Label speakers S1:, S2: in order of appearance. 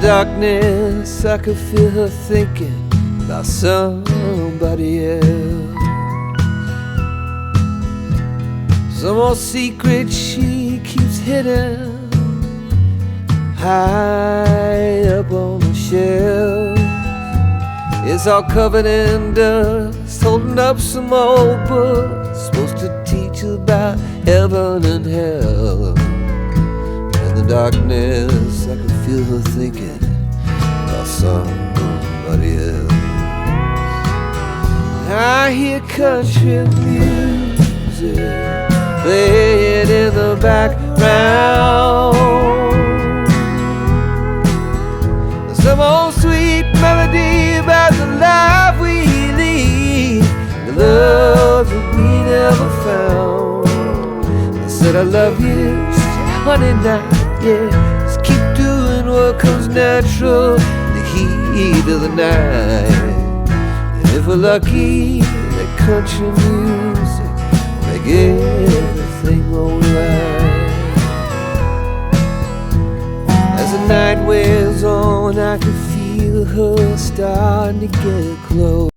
S1: darkness, I could feel her thinking about somebody else. Some old secret she keeps hidden high up on the shelf. It's all covered in dust, holding up some old books supposed to teach about heaven and hell. In the darkness, I could feel her thinking about somebody else. I hear country music playing in the background. Some old sweet melody about the life we lead, the love that we never found. I said I love you, she said honey now, yeah, just keep doing what comes natural in the heat of the night. And if we're lucky, that country music will make everything alright. As the night wears on, I can feel her starting to get close.